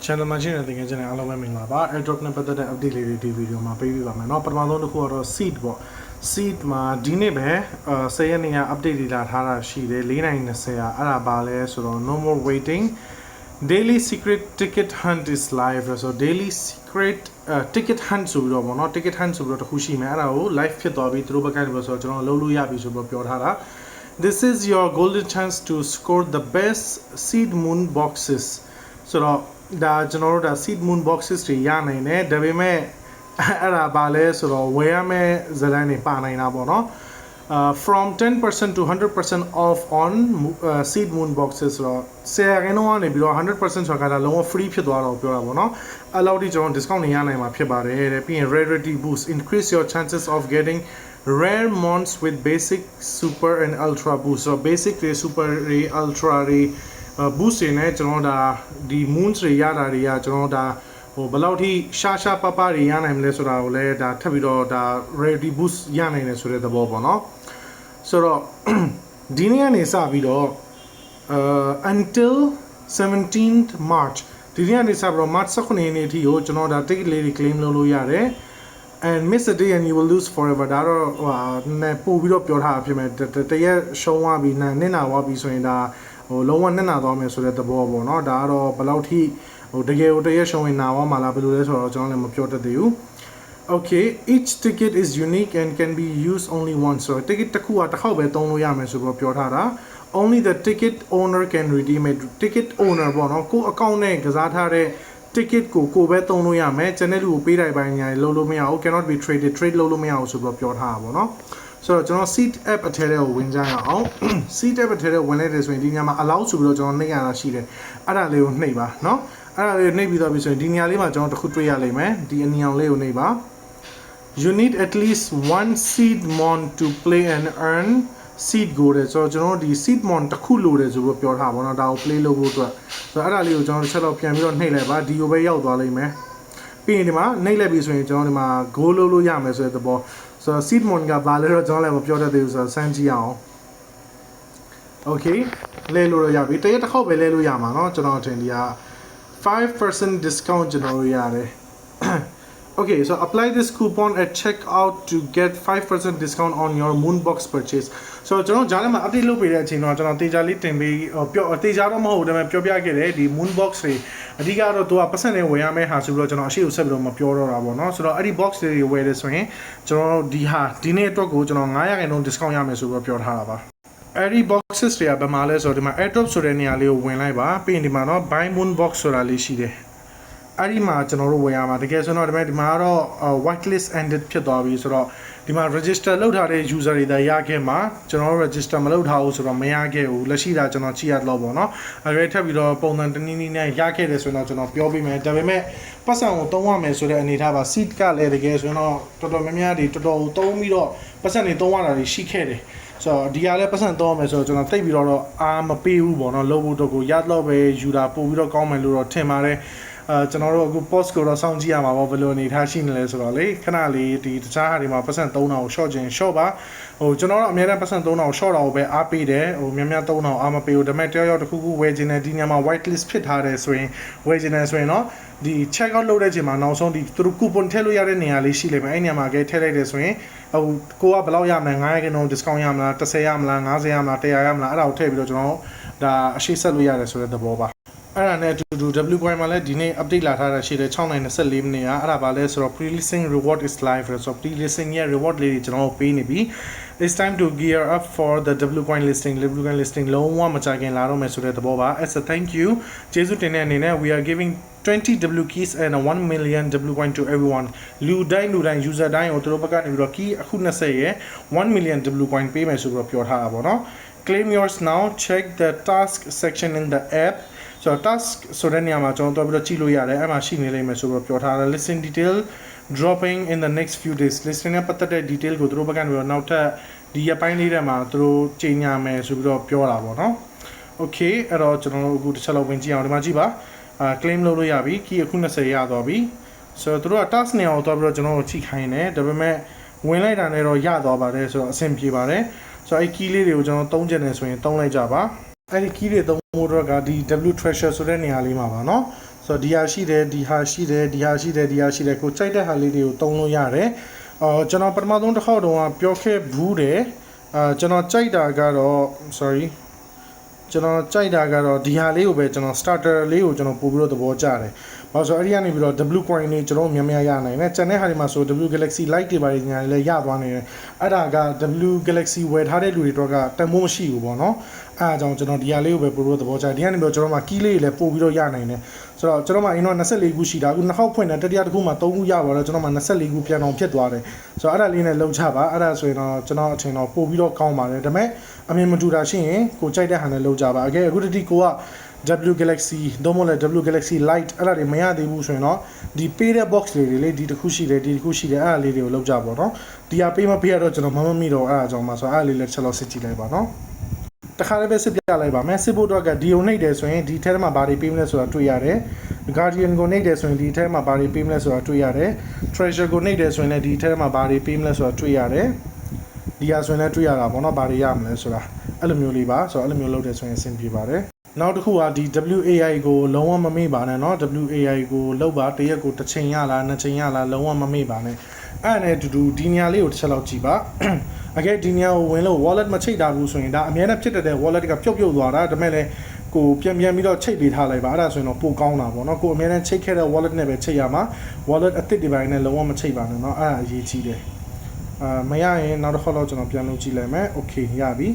channel မှာရှိနေတဲ့တင်ငယ်ချင်းတွေအားလုံးပဲမင်္ဂလာပါ airdrop နဲ့ပတ်သက်တဲ့ update လေးတွေဒီဗီဒီယိုမှာပေးပြပါမယ်เนาะပထမဆုံးတစ်ခုကတော့ seed ပေါ့ seed မှာဒီနေ့ပဲ10ရက်နေ့က update တွေလာထားတာရှိတယ်4:20အဲ့ဒါပါလဲဆိုတော့ no more waiting daily secret ticket hunt is live so daily secret ticket hunt ဆိုပြီးတော့ပေါ့เนาะ ticket hunt ဆိုပြီးတော့တစ်ခုရှိမယ်အဲ့ဒါကို live ဖြစ်သွားပြီသူတို့ဘက်ကနေဆိုတော့ကျွန်တော်လုပ်လို့ရပြီဆိုပြီးပြောထားတာ this is your golden chance to score the best seed moon boxes ဆိုတော့ဒါကျွန်တော်တို့ဒါ seed moon boxes တွေရနိုင်တယ်ဒါပေမဲ့အဲ့ဒါပါလဲဆိုတော့ဝယ်ရမယ့်ဇာတ်လမ်းတွေပါနိုင်တာပေါ့နော် from 10% to 100% off on seed moon boxes ဆိုတော့10%ကနေပြီးတော့ 100% ဆိုတာကဒါလုံးဝ free ဖြစ်သွားတော့ပြောတာပေါ့နော်အဲ့လောက်ထိကျွန်တော် discount တွေရနိုင်မှာဖြစ်ပါတယ်တဲ့ပြီးရင် rarity boost increase your chances of getting rare mons with basic super and ultra boost so basic တွေ super တွေ ultra တွေboost တွေနဲ့ကျွန်တော်ဒါဒီ moons တွေရတာတွေကကျွန်တော်ဒါဟိုဘယ်လောက်ထိရှာပပတွေရနိုင်မလဲဆိုတာကိုလည်းဒါထပ်ပြီးတော့ဒါ rarity boost ရနိုင်တယ်ဆိုတဲ့သဘောပေါ့နော်ဆိုတော့ဒီနေ့ကနေစပြီးတော့until 17th March ဒီနေ့ကနေစပြီးတော့ March 19ရက်နေ့အထိကိုကျွန်တော်ဒါ ticket လေးတွေ claim လုပ်လို့ရတယ် and miss a day and you will lose forever ဒါတော့ဟိုနဲ့ပို့ပြီးတော့ပြောထားတာဖြစ်မယ်တရက်ရှုံးသွားပြီးနစ်နာသွားပြီးဆိုရင်ဒါဟိုလုံးဝနစ်နာသွားမယ်ဆိုတဲ့သဘောပေါ့နော်ဒါကတော့ဘယ်လောက်ထိဟိုတကယ်ကိုတရက်ရှုံးရင်နာသွားမှာလားဘယ်လိုလဲဆိုတော့ကျွန်တော်လည်းမပြောတတ်သေးဘူး Okay each ticket is unique and can be used only once so ticket တစ်ခုကတစ်ခေါက်ပဲသုံးလို့ရမယ်ဆိုတော့ပြောထားတာ only the ticket owner can redeem it ticket owner ပေါ့နော်ကို account နဲ့ကစားထားတဲ့ ticket ကိုပဲသုံးလို့ရမယ်ကျန်တဲ့လူကိုပေးတိုင်းပိုင်းညာလုံးလို့မရဘူး cannot be traded trade လုံးလို့မရဘူးဆိုတော့ပြောထားတာပေါ့နော်ဆိုတော့ကျွန်တော် seed app အထက်ထဲကိုဝင်ကြရအောင် seed app အထက်ထဲဝင်လိုက်တယ်ဆိုရင်ဒီညမှာ allow ဆိုပြီးတော့ကျွန်တော်နှိပ်ရတာရှိတယ်အဲ့ဒါလေးကိုနှိပ်ပါเนาะအဲ့ဒါလေးနှိပ်ပြီးတော့ပြီဆိုရင်ဒီညလေးမှာကျွန်တော်တစ်ခုတွေ့ရလိမ့်မယ်ဒီအနီအောင်လေးကိုနှိပ်ပါ you need at least one seed mon to play and earn seed goal တဲ့ဆိုတော့ကျွန်တော်ဒီ seed mon တစ်ခုလိုတယ်ဆိုပြီးပြောထားပါတော့ဒါကို play လုပ်ဖို့အတွက်ဆိုတော့အဲ့ဒါလေးကိုကျွန်တော်တစ်ချက်တော့ပြန်ပြီးတော့နှိပ်လိုက်ပါဒီကိုပဲရောက်သွားလိမ့်မယ်ပြီးရင်ဒီမှာနှိပ်လိုက်ပြီဆိုရင်ကျွန်တော်ဒီမှာ goal လုပ်လို့ရမယ်ဆိုတဲ့သဘောဆိုတော့ seed mon ကဘာလဲတော့ကျွန်တော်လည်းမပြောတတ်သေးဘူးဆိုတော့စမ်းကြည့်အောင် okay လဲလို့ရပြီတရက်တစ်ခေါက်ပဲလဲလို့ရမှာเนาะကျွန်တော်ထင်ဒီက 5% discount ကျွန်တော်ရတယ် Okay so apply this coupon at checkout to get 5% discount on your moonbox purchase so ကျွန်တော်ဂျားထဲမှာ update လုပ်ပေးတဲ့အချိန်တော့ကျွန်တော်တေချာလေးတင်ပေးတေချာတော့မဟုတ်ဘူးဒါပေမဲ့ပြောပြခဲ့တယ်ဒီ moonbox တွေအဓိကတော့သူကပတ်စံနဲ့ဝယ်ရမယ့်ဟာဆိုပြီးတော့ကျွန်တော်အရှိကိုဆက်ပြီးတော့မပြောတော့တာပေါ့နော်ဆိုတော့အဲ့ဒီ box တွေဝယ်တယ်ဆိုရင်ကျွန်တော်ဒီနေ့အတွက်ကိုကျွန်တော်9% discount ရမယ်ဆိုပြီးတော့ပြောထားတာပါအဲ့ဒီ boxes တွေကဘယ်မှာလဲဆိုတော့ဒီမှာ airdrop ဆိုတဲ့နေရာလေးကိုဝင်လိုက်ပါပြီးရင်ဒီမှာတော့ buy moon box ဆိုတာလေးရှိတယ်အဲ့ဒီမှာကျွန်တော်တို့ဝယ်ရမှာတကယ်ဆိုတော့ဒီမှာတော့ whitelist ended ဖြစ်သွားပြီဆိုတော့ဒီမှာ register လုပ်ထားတဲ့ user တွေရခဲ့မှာကျွန်တော်တို့ register မလုပ်ထားဘူးဆိုတော့မရခဲ့ဘူးလက်ရှိတာကျွန်တော်ကြည့်ရတော့ပေါ့နော်အဲ့ဒါထပ်ပြီးတော့ပုံစံတနည်းနည်းနဲ့ရခဲ့တယ်ဆိုတော့ကျွန်တော်ပြောပြမယ်ဒါပေမဲ့ပတ်စံကိုသုံးရမယ်ဆိုတဲ့အနေထားပါ seed ကလည်းတကယ်ဆိုတော့တော်တော်များများတွေတော်တော်သုံးပြီးတော့ပတ်စံတွေသုံးရတာတွေရှိခဲ့တယ်ဆိုတော့ဒီကလည်းပတ်စံသုံးရမယ်ဆိုတော့ကျွန်တော်သိပြီးတော့အားမပေးဘူးပေါ့နော်လုပ်ဖို့တော့ကိုရတော့ပဲယူတာပို့ပြီးတော့ကောင်းမယ်လို့တော့ထင်ပါတယ်ကျွန်တော်တို့အခု post ကိုတော့စောင့်ကြည့်ရမှာပေါ့ဘယ်လိုအနေထားရှိနေလဲဆိုတော့လေခဏလေးဒီတခြားဟာတွေမှာပတ်စံ3000ကို short ခြင်း short ပါဟိုကျွန်တော်တို့အများနဲ့ပတ်စံ3000ကို short တာကိုပဲအားပေးတယ်ဟိုများများ3000အားမပေးဘူးဒါပေမဲ့တယောက်တစ်ခုခုဝယ်ခြင်းနဲ့ဒီညမှာ white list ဖြစ်ထားတယ်ဆိုရင်ဝယ်ခြင်းနဲ့ဆိုရင်တော့ဒီ check out လုပ်တဲ့ချိန်မှာနောက်ဆုံးဒီသူတို့ coupon ထည့်လို့ရတဲ့နေရာလေးရှိလိမ့်မယ်အဲ့နေရာမှာကဲထည့်လိုက်တယ်ဆိုရင်ဟိုကိုကဘယ်လောက်ရမလဲ9% discount ရမလား10ရမလား50ရမလား100ရမလားအဲ့ဒါကိုထည့်ပြီးတော့ကျွန်တော်ဒါအရှိဆက်လို့ရတယ်ဆိုတဲ့သဘောပါအဲ့ဒါနဲ့အတူတူ W coin မှာလည်းဒီနေ့ update လာထားတာရှိတယ်6:24မိနစ်အဲ့ဒါပါလဲဆိုတော့ pre-listing reward is live ဆိုတော့ pre-listing ရဲ့ reward လေးတွေကျွန်တော်ပေးနေပြီ it's time to gear up for the W coin listing W coin listing လုံးဝမကြခင်လာတော့မယ်ဆိုတဲ့သဘောပါ as a thank you ကျေးဇူးတင်တဲ့အနေနဲ့ we are giving 20 W keys and 1 million W coin to everyone လူတိုင်း user တိုင်းကိုသူတို့ဘက်ကနေပြီးတော့ key အခု20ရဲ့1 million W coin ပေးမယ်ဆိုပြီးတော့ပြောထားတာပေါ့နော် claim yours now check the task section in the app so task ဆိုတဲ့နေရာမှာကျွန်တော်တို့ပြီးတော့ကြည့်လို့ရတယ်အဲ့မှာရှိနေလိမ့်မယ်ဆိုတော့ပြောထားတယ် listen detail dropping in the next few days listen နဲ့ပတ်သက်တဲ့ detail ကိုသူတို့ဘက်ကနေပြီးတော့နောက်ထပ်ဒီရက်ပိုင်းလေးထဲမှာသူတို့ချိန်ညာမယ်ဆိုပြီးတော့ပြောတာပေါ့နော် okay အဲ့တော့ကျွန်တော်တို့အခုတစ်ချက်လောက်ဝင်ကြည့်အောင်ဒီမှာကြည့်ပါclaim လုပ်လို့ရပြီ key အခု20ရသွားပြီ so သူတို့က task နေရာကိုသွားပြီးတော့ကျွန်တော်တို့ချိန်ခိုင်းတယ်ဒါပေမဲ့ဝင်လိုက်တာနဲ့တော့ရသွားပါတယ်ဆိုတော့အဆင်ပြေပါတယ် so အဲ့ key လေးတွေကိုကျွန်တော်သုံးချင်တယ်ဆိုရင်သုံးလိုက်ကြပါအဲ့ဒီ key တွေသုံးဖို့တော့ကဒီ W treasure ဆိုတဲ့နေရာလေးမှာပါเนาะ ဆိုတော့ဒီဟာရှိတယ်ဒီဟာရှိတယ်ဒီဟာရှိတယ်ဒီဟာရှိတယ်ကိုကြိုက်တဲ့ဟာလေးတွေကိုတုံးလို့ရတယ်ကျွန်တော်ပထမဆုံးတစ်ခေါက်တုန်းကပြောခဲ့ဘူးတယ်ကျွန်တော်ကြိုက်တာကတော့ sorry ကျွန်တော်ကြိုက်တာကတော့ဒီဟာလေးကိုပဲကျွန်တော် starter လေးကိုကျွန်တော်ပို့ပြီးတော့သဘောကျတယ်ဘာလို့ဆိုအဲ့ဒီကနေပြီးတော့ W coin တွေကျွန်တော်များများရနိုင်တယ်ကျန်တဲ့ဟာတွေမှာဆို W Galaxy Lite တွေပါတယ်ညာလည်းရသွားနေတယ်အဲ့ဒါက W Galaxy ဝယ်ထားတဲ့လူတွေတော့ကတန်ဖိုးမရှိဘူးပေါ့နော်အဲ့အကြောင်းကျွန်တော်ဒီဟာလေးကိုပဲပို့ပြီးတော့သဘောကျတယ်ဒီကနေပြီးတော့ကျွန်တော်မှာ key လေးတွေလည်းပို့ပြီးတော့ရနိုင်တယ်ဆိုတော့ကျွန်တော်မှာအရင်တော့24ခုရှိတာအခုနှစ်ခေါက်ဖွင့်တယ်တတိယတစ်ခုမှာ3ခုရပါတော့ကျွန်တော်မှာ24ခုပြန်အောင်ဖြစ်သွားတယ်ဆိုတော့အဲ့ဒါလေးနဲ့လောက်ချပါအဲ့ဒါဆိုရင်တော့ကျွန်တော်အထင်တော့ပို့ပြီးတော့ကောင်းပါတယ်ဒါပေမဲ့အမြင်မတူတာရှိရင်ကိုကြိုက်တဲ့ဟာနဲ့လောက်ကြပါအခုတတိကိုကW Galaxy တော့မဟုတ်လဲ W Galaxy Lite အဲ့ဒါတွေမရသေးဘူးဆိုရင်တော့ဒီ pay တဲ့ box လေးတွေလေဒီတစ်ခုရှိတယ်ဒီတစ်ခုရှိတယ်အဲ့ဒါလေးတွေကိုလောက်ကြပါတော့ဒီဟာ pay မ pay ရတော့ကျွန်တော်မမိတော့အဲ့ဒါကြောင့်ပါဆိုအဲ့ဒါလေးလည်းချက်လို့စစ်ကြည့်လိုက်ပါနော်တခါလေးပဲစစ်ပြလိုက်ပါမယ်စစ်ဖို့တော့ကဒီုံနှိပ်တယ်ဆိုရင်ဒီထဲမှာဘာတွေပေးမလဲဆိုတာတွေ့ရတယ် Guardian ကိုနှိပ်တယ်ဆိုရင်ဒီထဲမှာဘာတွေပေးမလဲဆိုတာတွေ့ရတယ် Treasure ကိုနှိပ်တယ်ဆိုရင်လည်းဒီထဲမှာဘာတွေပေးမလဲဆိုတာတွေ့ရတယ်ဒီဟာဆိုရင်လည်းတွေ့ရတာပေါ့နော်ဘာတွေရမလဲဆိုတာအဲ့လိုမျိုးလေးပါဆိုတော့အဲ့လိုမျိုးလုပ်တယ်ဆိုရင်အဆင်ပြေပါတယ်နောက်တစ်ခုကဒီ WAI ကိုလုံးဝမမေ့ပါနဲ့เนาะ WAI ကိုလောက်ပါတရက်ကိုတစ်ချိန်ရလားနှစ်ချိန်ရလားလုံးဝမမေ့ပါနဲ့အဲ့နဲ့တူတူဒီနေရာလေးကိုတစ်ချက်လောက်ကြည့်ပါအကဲဒီနေရာကိုဝင်လို့ wallet မချိတ်တာဘူးဆိုရင်ဒါအများနဲ့ဖြစ်တဲ့ wallet ကပြုတ်သွားတာဒါပေမဲ့လည်းကိုပြန်ပြီးတော့ချိတ်ပေးထားလိုက်ပါအဲ့ဒါဆိုရင်တော့ပိုကောင်းတာပေါ့เนาะကိုအများနဲ့ချိတ်ခဲ့တဲ့ wallet နဲ့ပဲချိတ်ရမှာ wallet အသစ်ဒီပိုင်းနဲ့လုံးဝမချိတ်ပါနဲ့เนาะအဲ့ဒါအရေးကြီးတယ်မရရင်နောက်တစ်ခေါက်တော့ကျွန်တော်ပြန်လုပ်ကြည့်လိုက်မယ် okay ရပြီ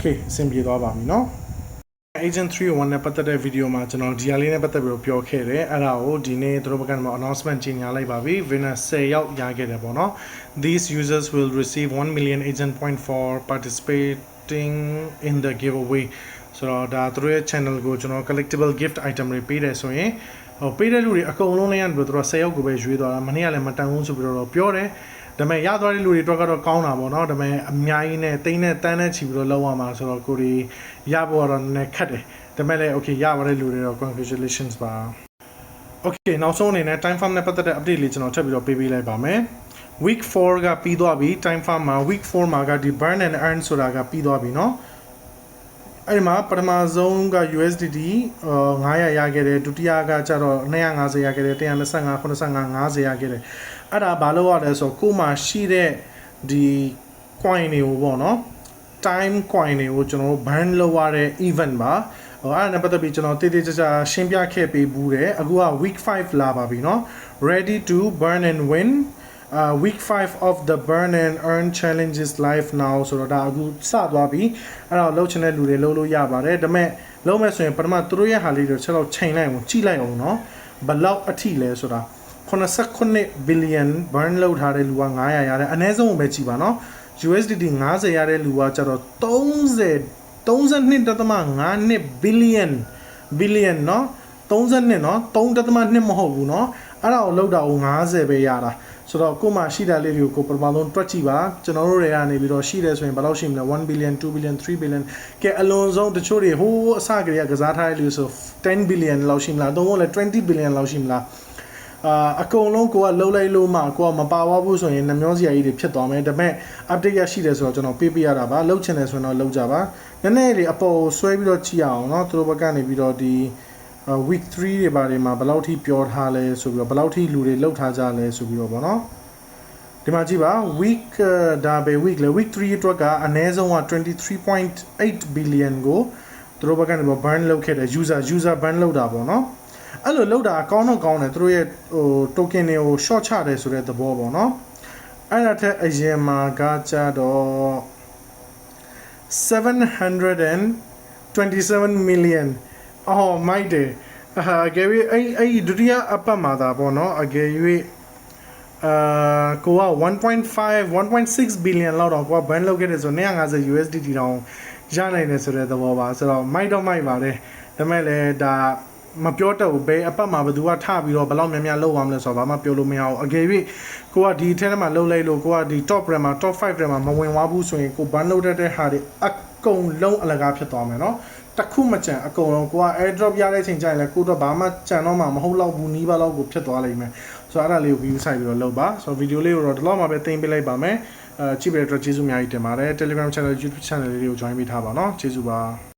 အဆင်ပြေသွားပါပြီเนาะ Agent 301နဲ့ပတ်သက်တဲ့ဗီဒီယိုမှာကျွန်တော်ဒီဟာလေးနဲ့ပတ်သက်ပြီးတော့ပြောခဲ့တယ်အဲ့ဒါကိုဒီနေ့သူတို့ဘက်ကနေ announcement ကြေညာလိုက်ပါပြီ winner 10ယောက်ရခဲ့တယ်ပေါ့เนาะ These users will receive 1 million agent point for participating in the giveaway ဆိုတော့ဒါသူတို့ရဲ့ channel ကိုကျွန်တော် collectible gift item တွေပေးတယ်ဆိုရင်ပေးတဲ့လူတွေအကုန်လုံးလည်းရတယ်သူတို့10ယောက်ကိုပဲရွေးသွားတာမနေ့ကလည်းမတန်ဘူးဆိုပြီးတော့ပြောတယ်ဒါပေမဲ့ရသွားတဲ့လူတွေတော့ကတော့ကောင်းတာပေါ့နော်ဒါပေမဲ့အများကြီးနဲ့တိန်းနဲ့တန်းနဲ့ချီပြီးတော့လောက်ရမှာဆိုတော့ကိုရီရဖို့တော့နည်းနည်းခက်တယ်ဒါပေမဲ့လည်း okay ရပါတဲ့လူတွေတော့ congratulations ပါ okay နောက်ဆုံးအနေနဲ့ time farm နဲ့ပတ်သက်တဲ့ update လေးကျွန်တော်ထပ်ပြီးတော့ပေးလိုက်ပါမယ် week 4ကပြီးသွားပြီ time farm မှာ week 4မှာကဒီ burn and earn ဆိုတာကပြီးသွားပြီเนาะအဲ့ဒီမှာပထမဆုံးက USDT 900ရခဲ့တယ်ဒုတိယကကျတော့250ရခဲ့တယ်125 85 50ရခဲ့တယ်အဲ့ဒါဘာလို့ရလဲဆိုတော့ကိုမှရှိတဲ့ဒီ coin တွေကိုပေါ့နော် time coin တွေကိုကျွန်တော်တို့ burn လုပ်ရတဲ့ event ပါအဲ့ဒါနဲ့ပတ်သက်ပြီးကျွန်တော်တိတိကျကျရှင်းပြခဲ့ပေးဘူးတယ်အခုက week 5လာပါပြီเนาะ ready to burn and win week 5 of the burn and earn challenges live now ဆိုတော့ဒါအခုစသွားပြီအဲ့တော့လှုပ်ချင်တဲ့လူတွေလှုပ်လို့ရပါတယ်ဒါပေမဲ့လှုပ်မဲ့ဆိုရင်ပထမသူတို့ရဲ့ဟာလေးတွေချက်တော့ချိန်လိုက်အောင်ကြည့်လိုက်အောင်เนาะဘယ်လောက်အထိလဲဆိုတာ89 billion burn လုပ်ထားတဲ့လူက900ရတယ်အနည်းဆုံးပဲကြည့်ပါเนาะ USDT 50ရတဲ့လူကကျတော့32.5 billion เนาะ32เนาะ3.2မဟုတ်ဘူးเนาะအဲ့ဒါကိုလောက်တာကို50ပဲရတာဆိုတော့ကိုမှရှိတာလေးတွေကိုပထမဆုံးတွက်ကြည့်ပါကျွန်တော်တို့တွေကနေပြီးတော့ရှိတယ်ဆိုရင်ဘယ်လောက်ရှိမလဲ1 billion 2 billion 3 billion ကဲအလွန်ဆုံးတချို့တွေဟိုးအစကတည်းကစားထားတဲ့လူဆို10 billion လောက်ရှိမလားတော့လည်း20 billion လောက်ရှိမလားအကုန်လုံးကိုကလှုပ်လိုက်လို့မှကိုကမပါသွားဘူးဆိုရင်နှမျောစရာကြီးတွေဖြစ်သွားမယ်ဒါပေမဲ့ update ရရှိတယ်ဆိုတော့ကျွန်တော်ပေးရတာပါလှုပ်ချင်တယ်ဆိုရင်တော့လှုပ်ကြပါနည်းနည်းလေးအပေါ်ဆွဲပြီးတော့ကြည့်အောင်เนาะသူတို့ဘက်ကနေပြီးတော့ဒီweek 3တွေဘာတွေမှာဘယ်လောက်ထိပြောထားလဲဆိုပြီးတော့ဘယ်လောက်ထိလူတွေလှုပ်ထားကြလဲဆိုပြီးတော့ဗောနော်ဒီမှာကြည့်ပါ week ဒါပဲ week လေ week 3အတွက်ကအနည်းဆုံးက 23.8 billion ကိုသူတို့ဘက်ကနေပြီး burn လုပ်ခဲ့တယ် user burn လုပ်တာဗောနော်အဲ့လိုလုပ်တာကောင်းတော့ကောင်းတယ်သူတို့ရဲ့ဟို token တွေကို short ချတယ်ဆိုတဲ့သဘောဗောနော်အဲ့ဒါထက်အရင်မှာကကြတော့727 million oh my day အကယ်၍အဲ့ဒုတိယအပတ်မှာသာပေါ့နော်အကယ်၍ကိုက 1.6 billion လောက်တော့ကိုက ban လုပ်ခဲ့တယ်ဆို250 USDT တောင်ရနိုင်တယ်ဆိုတဲ့သဘောပါဆိုတော့မိုက်တော့မိုက်ပါတယ်ဒါပေမဲ့လည်းဒါမပြောတတ်ဘူးဘယ်အပတ်မှာဘယ်သူကထပြီးတော့ဘယ်လောက်များများလောက်သွားမလဲဆိုတော့ဘာမှပြောလို့မရဘူးအကယ်၍ကိုကဒီထဲမှာလှုပ်လိုက်လို့ကိုကဒီ top rank မှာ top 5 rank မှာမဝင်သွားဘူးဆိုရင်ကို ban လုပ်တတ်တဲ့ဟာတွေအကုန်လုံးအလကားဖြစ်သွားမယ်နော်တခုမကြံအကုန်လုံးကိုက airdrop ရတဲ့အချိန်ကျရင်လည်းကိုတော့ဘာမှကြံတော့မှမဟုတ်တော့ဘူးနီးပါးလောက်ကိုဖြစ်သွားလိမ့်မယ်ဆိုတော့အဲ့ဒါလေးကို view ဆိုင်ပြီးတော့လုပ်ပါဆိုတော့ဗီဒီယိုလေးကိုတော့ဒီလောက်မှပဲတင်ပေးလိုက်ပါမယ်ကြည့်ပေးတဲ့အတွက်ကျေးဇူးအများကြီးတင်ပါတယ် Telegram channel YouTube channel လေးကို join ပေးထားပါနော်ကျေးဇူးပါ